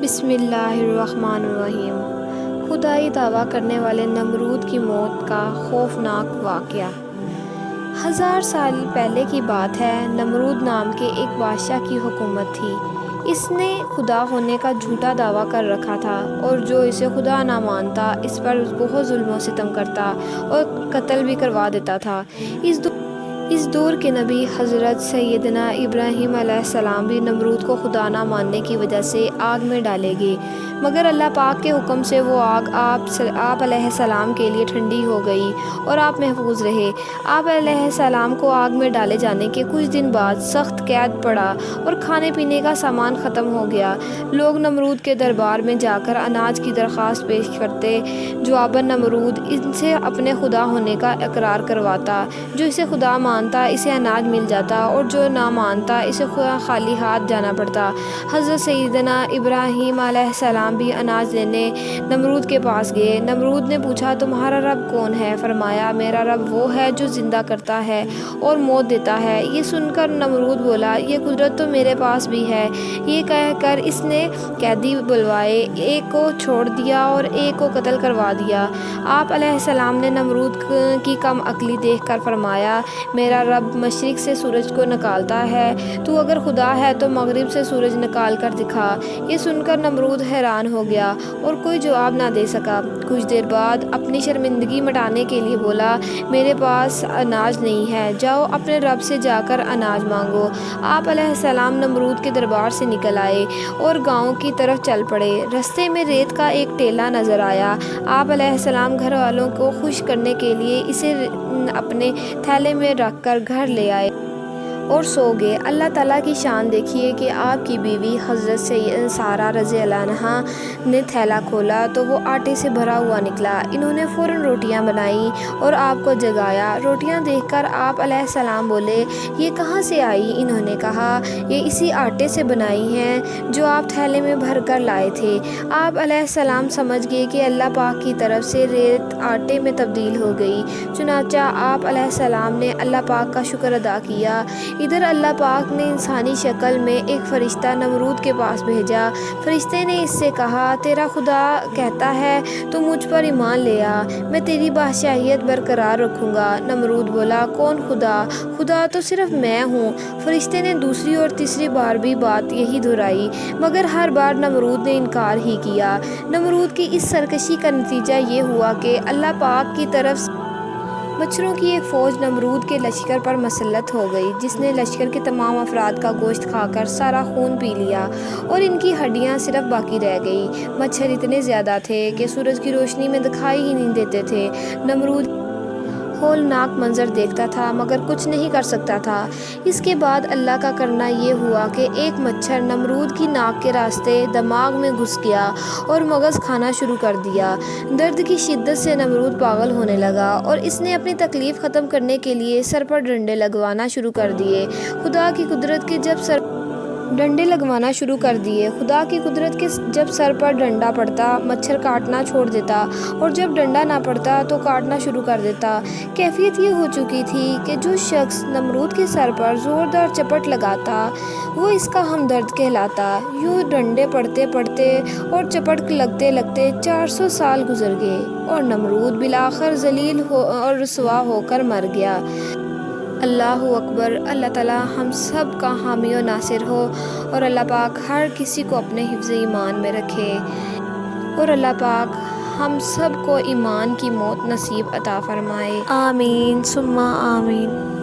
بسم اللہ الرحمن الرحیم۔ خدائی دعویٰ کرنے والے نمرود کی موت کا خوفناک واقعہ۔ 1000 سال پہلے کی بات ہے۔ نمرود نام کے ایک بادشاہ کی حکومت تھی۔ اس نے خدا ہونے کا جھوٹا دعویٰ کر رکھا تھا اور جو اسے خدا نہ مانتا اس پر بہت ظلم و ستم کرتا اور قتل بھی کروا دیتا تھا۔ اس دور کے نبی حضرت سیدنا ابراہیم علیہ السلام بھی نمرود کو خدا نہ ماننے کی وجہ سے آگ میں ڈالے گئے، مگر اللہ پاک کے حکم سے وہ آگ آپ علیہ السلام کے لیے ٹھنڈی ہو گئی اور آپ محفوظ رہے۔ آپ علیہ السلام کو آگ میں ڈالے جانے کے کچھ دن بعد سخت قحط پڑا اور کھانے پینے کا سامان ختم ہو گیا۔ لوگ نمرود کے دربار میں جا کر اناج کی درخواست پیش کرتے۔ جواباً نمرود ان سے اپنے خدا ہونے کا اقرار کرواتا۔ جو اسے خدا مانتا اسے اناج مل جاتا اور جو نہ مانتا اسے خالی ہاتھ جانا پڑتا۔ حضرت سیدنا ابراہیم علیہ السلام بھی اناج لینے نمرود کے پاس گئے۔ نمرود نے پوچھا، تمہارا رب کون ہے؟ فرمایا، میرا رب وہ ہے جو زندہ کرتا ہے اور موت دیتا ہے۔ یہ سن کر نمرود بولا، یہ قدرت تو میرے پاس بھی ہے۔ یہ کہہ کر اس نے قیدی بلوائے، ایک کو چھوڑ دیا اور ایک کو قتل کروا دیا۔ آپ علیہ السلام نے نمرود کی کم عقلی دیکھ کر فرمایا، میرا رب مشرق سے سورج کو نکالتا ہے، تو اگر خدا ہے تو مغرب سے سورج نکال کر دکھا۔ یہ سن کر نمرود حیران ہو گیا اور کوئی جواب نہ دے سکا۔ کچھ دیر بعد اپنی شرمندگی مٹانے کے لیے بولا، میرے پاس اناج نہیں ہے، جاؤ اپنے رب سے جا کر اناج مانگو۔ آپ علیہ السلام نمرود کے دربار سے نکل آئے اور گاؤں کی طرف چل پڑے۔ رستے میں ریت کا ایک ٹیلہ نظر آیا۔ آپ علیہ السلام گھر والوں کو خوش کرنے کے لیے اسے اپنے تھیلے میں رکھ کر گھر لے آئے اور سو گئے۔ اللہ تعالیٰ کی شان دیکھیے کہ آپ کی بیوی حضرت سارہ رضی اللہ عنہا نے تھیلا کھولا تو وہ آٹے سے بھرا ہوا نکلا۔ انہوں نے فوراً روٹیاں بنائیں اور آپ کو جگایا۔ روٹیاں دیکھ کر آپ علیہ السلام بولے، یہ کہاں سے آئی؟ انہوں نے کہا، یہ اسی آٹے سے بنائی ہیں جو آپ تھیلے میں بھر کر لائے تھے۔ آپ علیہ السلام سمجھ گئے کہ اللہ پاک کی طرف سے ریت آٹے میں تبدیل ہو گئی۔ چنانچہ آپ علیہ السلام نے اللہ پاک کا شکر ادا کیا۔ ادھر اللہ پاک نے انسانی شکل میں ایک فرشتہ نمرود کے پاس بھیجا۔ فرشتے نے اس سے کہا، تیرا خدا کہتا ہے تو مجھ پر ایمان لے آ، میں تیری بادشاہیت برقرار رکھوں گا۔ نمرود بولا، کون خدا؟ خدا تو صرف میں ہوں۔ فرشتے نے دوسری اور تیسری بار بھی بات یہی دہرائی، مگر ہر بار نمرود نے انکار ہی کیا۔ نمرود کی اس سرکشی کا نتیجہ یہ ہوا کہ اللہ پاک کی طرف سے مچھروں کی ایک فوج نمرود کے لشکر پر مسلط ہو گئی، جس نے لشکر کے تمام افراد کا گوشت کھا کر سارا خون پی لیا اور ان کی ہڈیاں صرف باقی رہ گئی۔ مچھر اتنے زیادہ تھے کہ سورج کی روشنی میں دکھائی ہی نہیں دیتے تھے۔ نمرود ہولناک منظر دیکھتا تھا مگر کچھ نہیں کر سکتا تھا۔ اس کے بعد اللہ کا کرنا یہ ہوا کہ ایک مچھر نمرود کی ناک کے راستے دماغ میں گھس گیا اور مغز کھانا شروع کر دیا۔ درد کی شدت سے نمرود پاگل ہونے لگا اور اس نے اپنی تکلیف ختم کرنے کے لیے سر پر ڈنڈے لگوانا شروع کر دیے۔ خدا کی قدرت کے جب سر پر ڈنڈا پڑتا مچھر کاٹنا چھوڑ دیتا اور جب ڈنڈا نہ پڑتا تو کاٹنا شروع کر دیتا۔ کیفیت یہ ہو چکی تھی کہ جو شخص نمرود کے سر پر زوردار چپٹ لگاتا وہ اس کا ہمدرد کہلاتا۔ یوں ڈنڈے پڑتے پڑتے اور چپٹ لگتے لگتے 400 سال گزر گئے اور نمرود بالآخر ذلیل اور رسوا ہو کر مر گیا۔ اللہ اکبر۔ اللہ تعالیٰ ہم سب کا حامی و ناصر ہو اور اللہ پاک ہر کسی کو اپنے حفظ ایمان میں رکھے اور اللہ پاک ہم سب کو ایمان کی موت نصیب عطا فرمائے۔ آمین ثم آمین۔